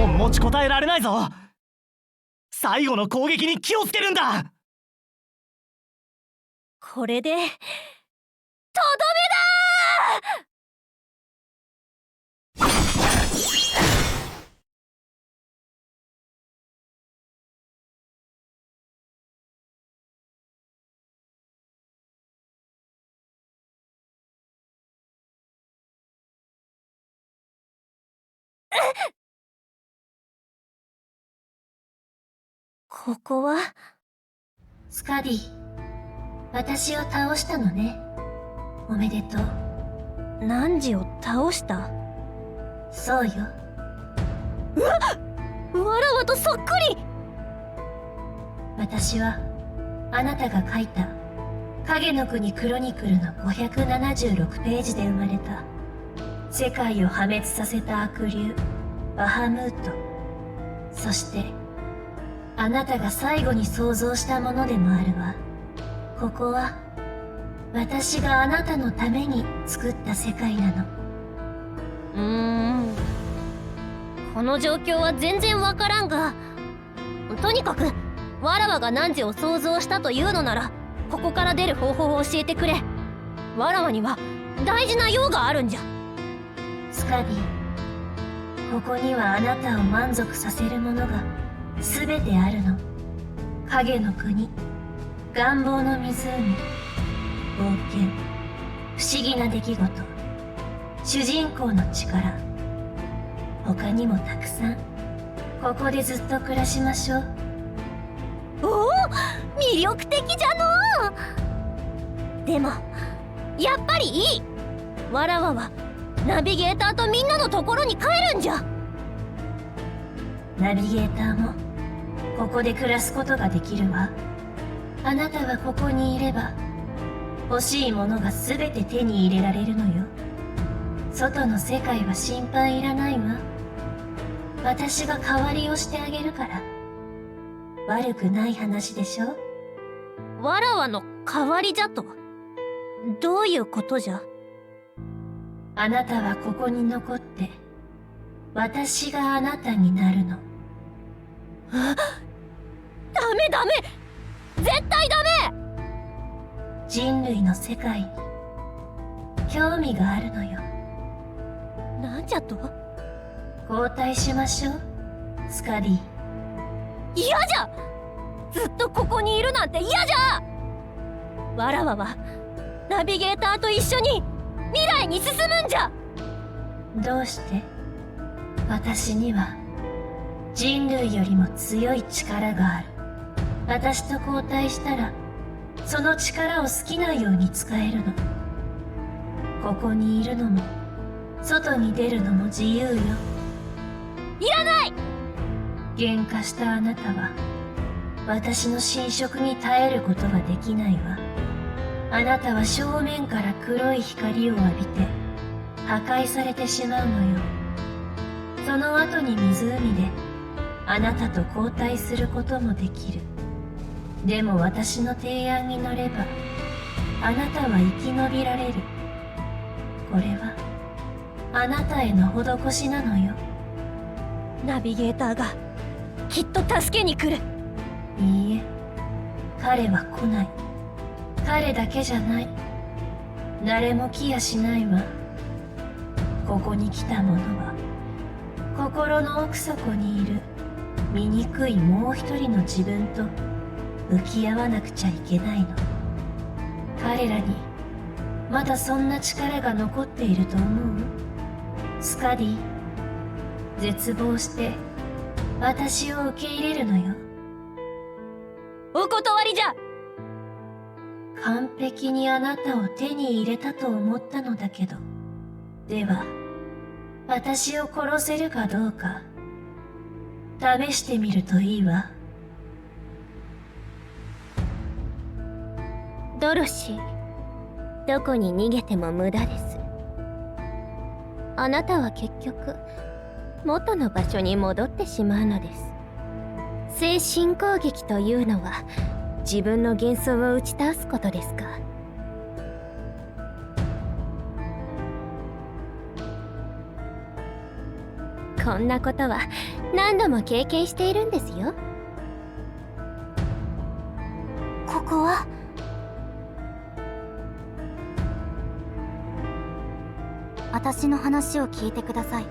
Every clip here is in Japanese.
もう持ちこたえられないぞ。最後の攻撃に気をつけるんだ。これでとどめだここはスカディ、私を倒したのね。おめでとう。汝を倒した？そうよ。わらわとそっくり。私はあなたが書いた影の国クロニクルの576ページで生まれた、世界を破滅させた悪竜バハムート、そしてあなたが最後に想像したものでもあるわ。ここは私があなたのために作った世界なの。この状況は全然わからんが、とにかくわらわが汝を想像したというのなら、ここから出る方法を教えてくれ。わらわには大事な用があるんじゃ。スカディ、ここにはあなたを満足させるものが全てあるの。影の国、願望の湖、冒険、不思議な出来事、主人公の力、他にもたくさん。ここでずっと暮らしましょう。おお、魅力的じゃのう。でもやっぱりいい。わらわはナビゲーターとみんなのところに帰るんじゃ。ナビゲーターもここで暮らすことができるわ。あなたはここにいれば欲しいものが全て手に入れられるのよ。外の世界は心配いらないわ。私が代わりをしてあげるから。悪くない話でしょ。わらわの代わりじゃと？どういうことじゃ？あなたはここに残って私があなたになるの。ダメダメ、絶対ダメ。人類の世界に興味があるのよ。なんじゃと？交代しましょう、スカディ。嫌じゃ。ずっとここにいるなんて嫌じゃ。わらわはナビゲーターと一緒に未来に進むんじゃ。どうして？私には人類よりも強い力がある。私と交代したらその力を好きなように使えるの。ここにいるのも外に出るのも自由よ。いらない。喧嘩したあなたは私の侵食に耐えることができないわ。あなたは正面から黒い光を浴びて破壊されてしまうのよ。その後に湖であなたと交代することもできる。でも私の提案に乗ればあなたは生き延びられる。これはあなたへの施しなのよ。ナビゲーターがきっと助けに来る。いいえ、彼は来ない。彼だけじゃない。誰も来やしないわ。ここに来た者は心の奥底にいる醜いもう一人の自分と向き合わなくちゃいけないの。彼らにまだそんな力が残っていると思う？スカディ、絶望して私を受け入れるのよ。お断りじゃ。完璧にあなたを手に入れたと思ったのだけど。では私を殺せるかどうか試してみるといいわ。ドロシー、どこに逃げても無駄です。あなたは結局元の場所に戻ってしまうのです。精神攻撃というのは自分の幻想を打ち倒すことですか？こんなことは何度も経験しているんですよ。ここは私の話を聞いてください。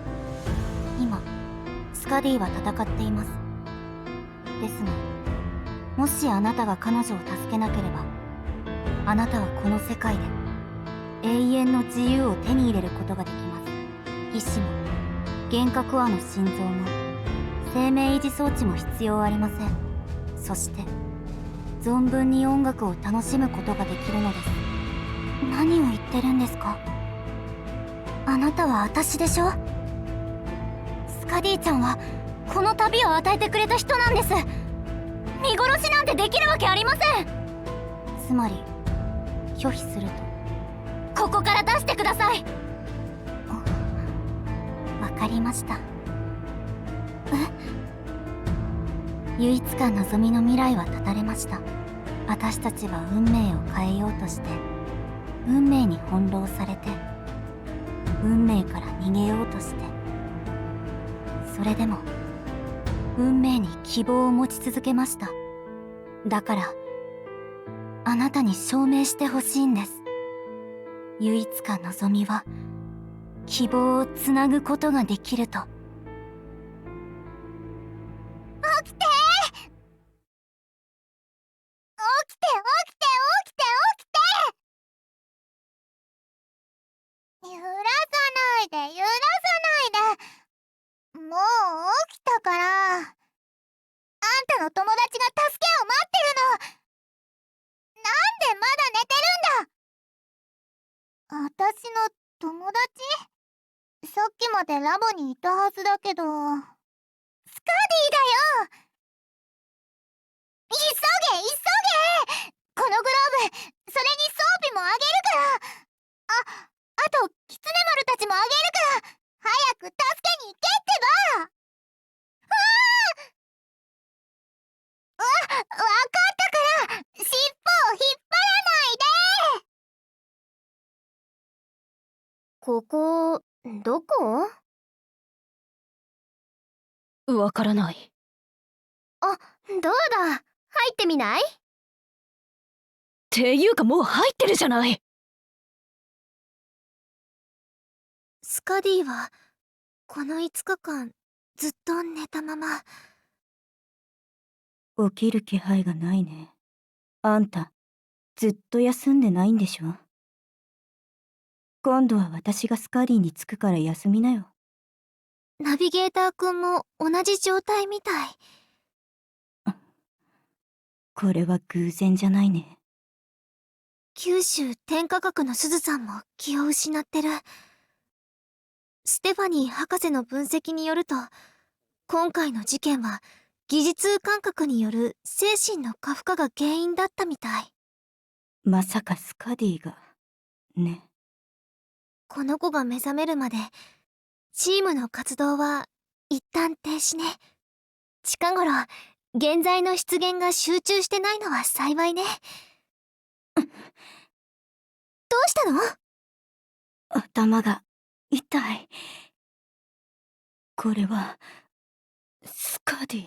今スカディは戦っています。ですが、もしあなたが彼女を助けなければ、あなたはこの世界で永遠の自由を手に入れることができます。意志も幻覚話の心臓も生命維持装置も必要ありません。そして存分に音楽を楽しむことができるのです。何を言ってるんですか？あなたは私でしょ？スカディちゃんはこの旅を与えてくれた人なんです。見殺しなんてできるわけありません。つまり拒否すると、ここから出してください。わかりました。唯一か望みの未来は絶たれました。私たちは運命を変えようとして、運命に翻弄されて、運命から逃げようとして、それでも運命に希望を持ち続けました。だからあなたに証明してほしいんです。唯一か望みは希望をつなぐことができると。起きて！起きて！起きて！起きて！起きて！揺らさないで、揺らさないで。もう起きたから。あんたの友達が助けを待ってるの。なんでまだ寝てるんだ。私の友達？さっきまでラボにいたはずだけど。スカディだよ。急げ急げ。このグローブ、それに装備もあげるから。あとキツネ丸たちもあげるから、早く助けに行けってば。わかったから、尻尾を引っ張らないで。ここどこ？わからない。どうだ、入ってみない？っていうかもう入ってるじゃない。スカディはこの5日間ずっと寝たまま。起きる気配がないね。あんたずっと休んでないんでしょ？今度は私がスカディに着くから休みなよ。ナビゲーターくんも同じ状態みたい。これは偶然じゃないね。九州天科学のすずさんも気を失ってる。ステファニー博士の分析によると、今回の事件は疑似痛感覚による精神の過負荷が原因だったみたい。まさかスカディがね。この子が目覚めるまでチームの活動は一旦停止ね。近頃現在の出現が集中してないのは幸いね。どうしたの？頭が痛い。これはスカディ。リ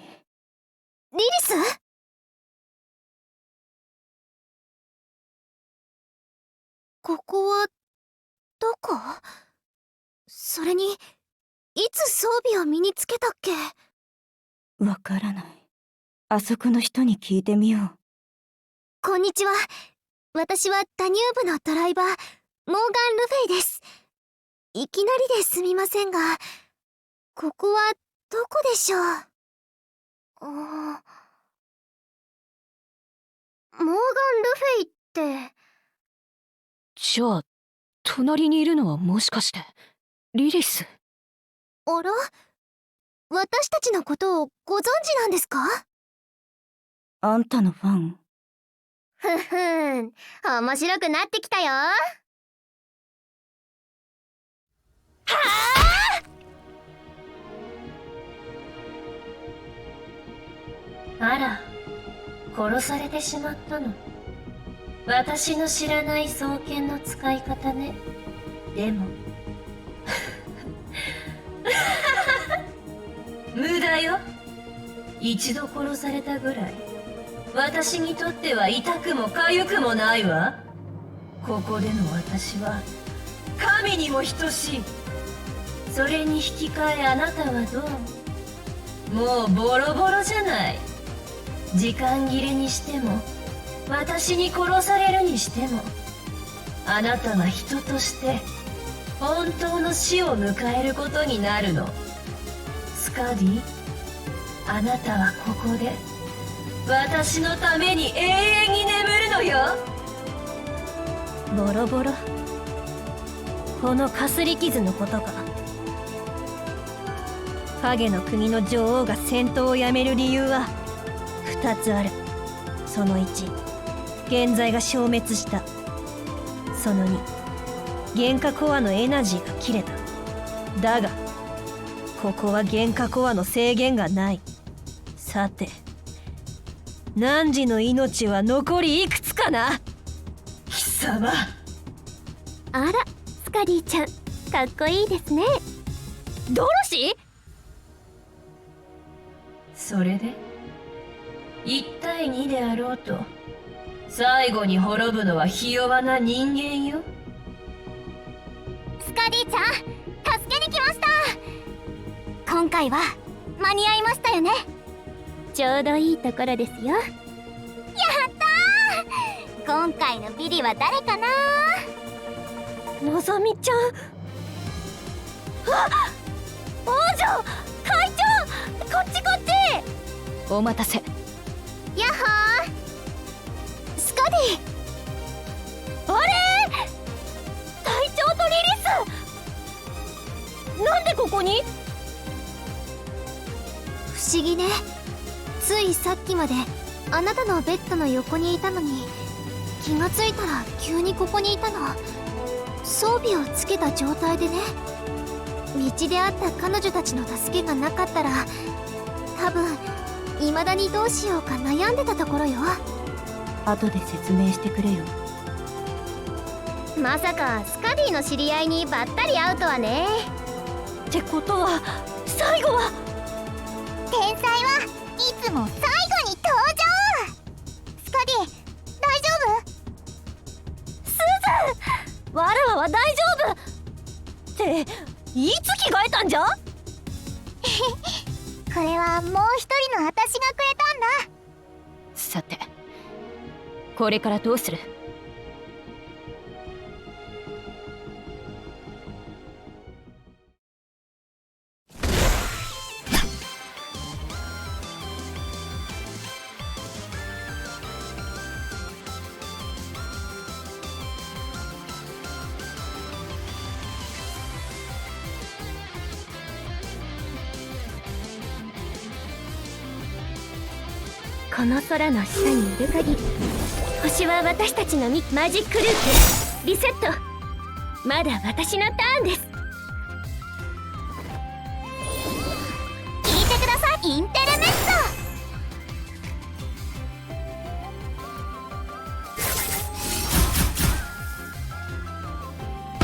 リス？ここはどこ？それにいつ装備を身につけたっけ？わからない。あそこの人に聞いてみよう。こんにちは。私はダニューブのドライバー、モーガン・ルフェイです。いきなりですみませんが、ここはどこでしょう？モーガン・ルフェイって。じゃあ隣にいるのはもしかしてリリス？あら？私たちのことをご存知なんですか？あんたのファン？ふふん、面白くなってきたよ。あら、殺されてしまったの。私の知らない双剣の使い方ね。でもよ。一度殺されたぐらい私にとっては痛くも痒くもないわ。ここでの私は神にも等しい。それに引き換えあなたはどう？もうボロボロじゃない。時間切れにしても私に殺されるにしても、あなたが人として本当の死を迎えることになるの。スカディ、あなたはここで私のために永遠に眠るのよ。ボロボロ。このかすり傷のことか。影の国の女王が戦闘をやめる理由は2つある。その1、現在が消滅した。その2、原価コアのエナジーが切れた。だがここは原価コアの制限がない。さて、汝の命は残りいくつかな？貴様。あら、スカディちゃん、かっこいいですね。ドロシー？それで1対2であろうと最後に滅ぶのはひ弱な人間よ。スカディちゃん、助けに来ました。今回は間に合いましたよね。ちょうどいいところですよ。やったー。今回のビリは誰かな？のぞみちゃん。あっ、王女、会長、こっちこっち。お待たせ。やっほー。スカディ。あれ、隊長とリリス、なんでここに？不思議ね。ついさっきまであなたのベッドの横にいたのに、気がついたら急にここにいたの。装備をつけた状態でね。道で会った彼女たちの助けがなかったら、多分未だにどうしようか悩んでたところよ。後で説明してくれよ。まさかスカディの知り合いにばったり会うとはね。ってことは最後は天才はいつも最後に登場。スカディ、大丈夫？スズ、わらわは大丈夫っていつ着替えたんじゃ？これはもう一人の私がくれたんだ。さて、これからどうする？この空の下にいる限り、星は私たちのマジックループリセット。まだ私のターンです。聞いてください、インテルメッソ。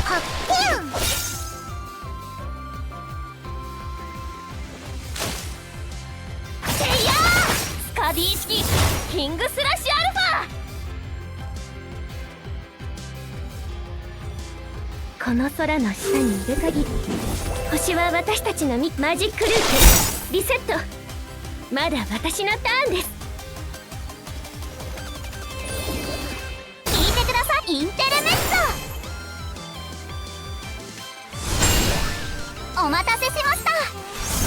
はっぴゅん。スカディ式キングスラッシュアルファ。この空の下にいる限り、星は私たちのマジックループリセット。まだ私のターンです。聞いてください、インテルメッソ。お待たせしました。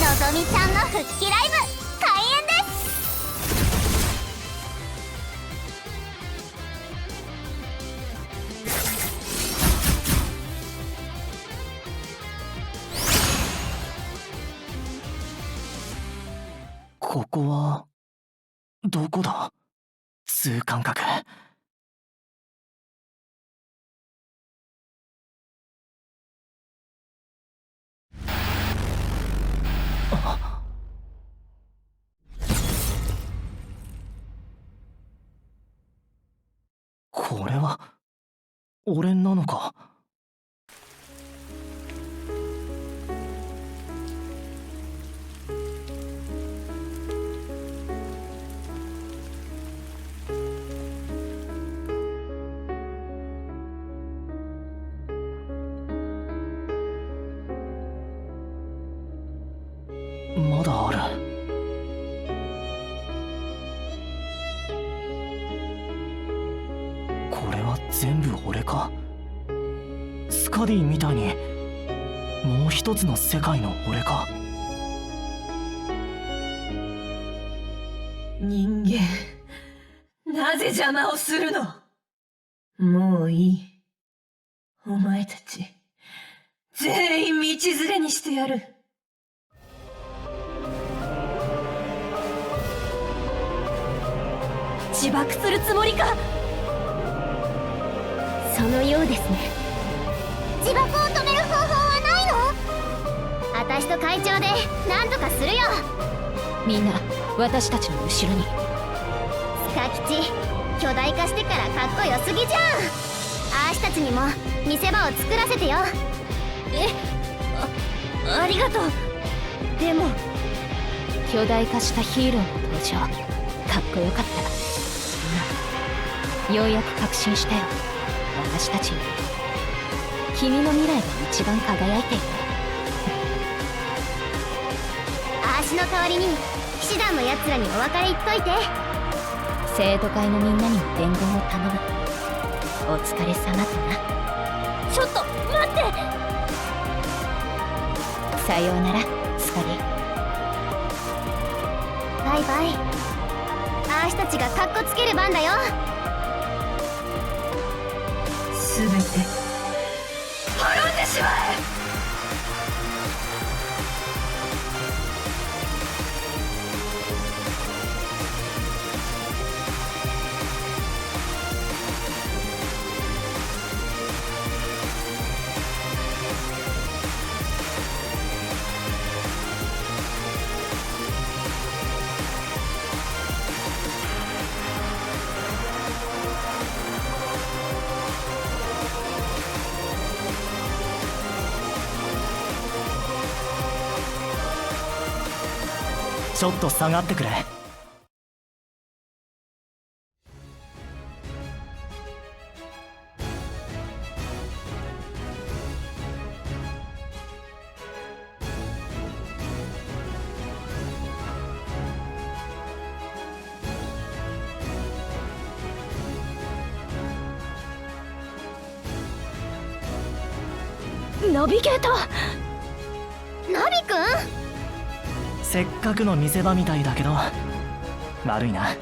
のぞみちゃんの復帰ライブ開演です。ここはどこだ？通感覚。これは俺なのか？まだある。これは全部俺か。スカディみたいにもう一つの世界の俺か。人間、なぜ邪魔をするの？もういい。お前たち、全員道連れにしてやる。自爆するつもりか。そのようですね。自爆を止める方法はないの？私と会長で何とかするよ。みんな私たちの後ろに。スカ吉、巨大化してからかっこよすぎじゃん。あーしたちにも見せ場を作らせてよ。ありがとう。でも巨大化したヒーローの登場、かっこよかった。ようやく確信したよ。私たちに君の未来が一番輝いている。あーしの代わりに騎士団のやつらにお別れ言っといて。生徒会のみんなにも伝言を頼む。お疲れ様とな。ちょっと待って。さようならスカディ。バイバイ。あーしたちがカッコつける番だよ。すべて滅んでしまえ。ちょっと下がってくれ。ナビゲーター。ナビくん？せっかくの見せ場みたいだけど悪いな。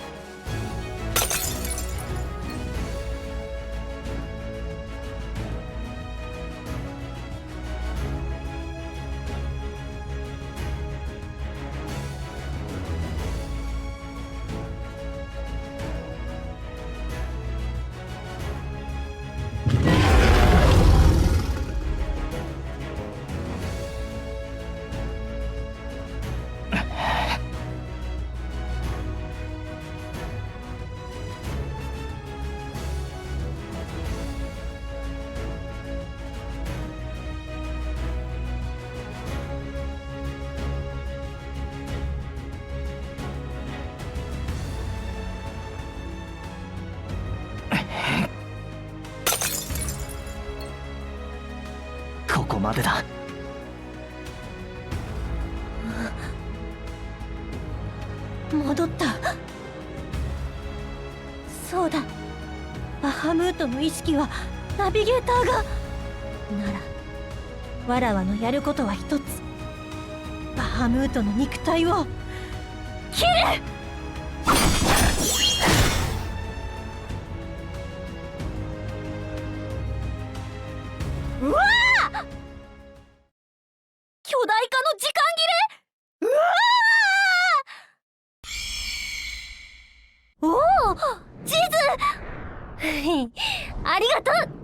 ここまでだ。戻った。そうだ、バハムートの意識はナビゲーターが。ならわらわのやることは一つ。バハムートの肉体を切れ。うわあ！巨大化の時間切れ。うわあ！おお、地図ありがとう。